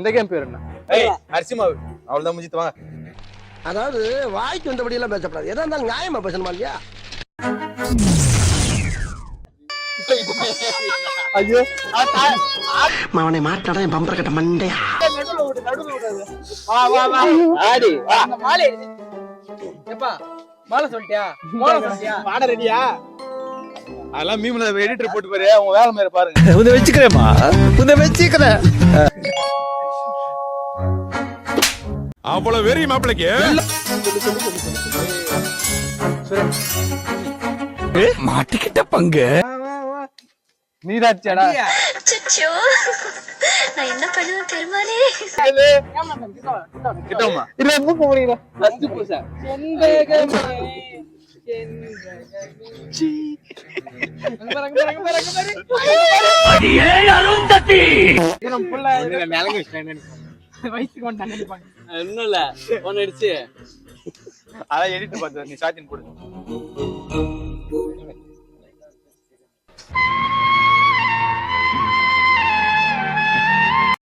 இந்த கேம் பேர் என்ன? அரிசி மாவு. அவ்வளவுதான் முடிஞ்சிட்டு வாங்க. அதாவது வாய்க்கு வந்தபடி எல்லாம் பேசப்படாது. எதா இருந்தாலும் நியாயமா பேசணுமா இல்லையா? ஐயோ அவனை மாட்டாடா என் பம்பர கட்ட மண்டையா. ஆடி மாலை எப்பா மாலை சொல்லிட்டியா? மாலை சொல்லிட்டியா? பாட ரெடியா? அதெல்லாம் மீம்ல எடிட்டர் போட்டு பாரு. அவங்க வேலை மாதிரி பாருங்க. உன்னை வச்சுக்கிறேம்மா, உன்னை வச்சுக்கிறேன். அவ்வளவு வெறி மாப்பிளைக்கு மாட்டிக்கிட்ட பங்கு நீதாச்சாடா. அச்சச்சோ நான் என்ன பண்ணுவேன் பெருமானே. கிட்டோமா இல்ல என்ன போறீங்க? ஃபர்ஸ்ட் பூசா செந்தகமே ஒன்னும் இல்ல ஒன்னு அடிச்சு அதான் எடிட்டர் பார்த்து நீ சாத்தின் போடு.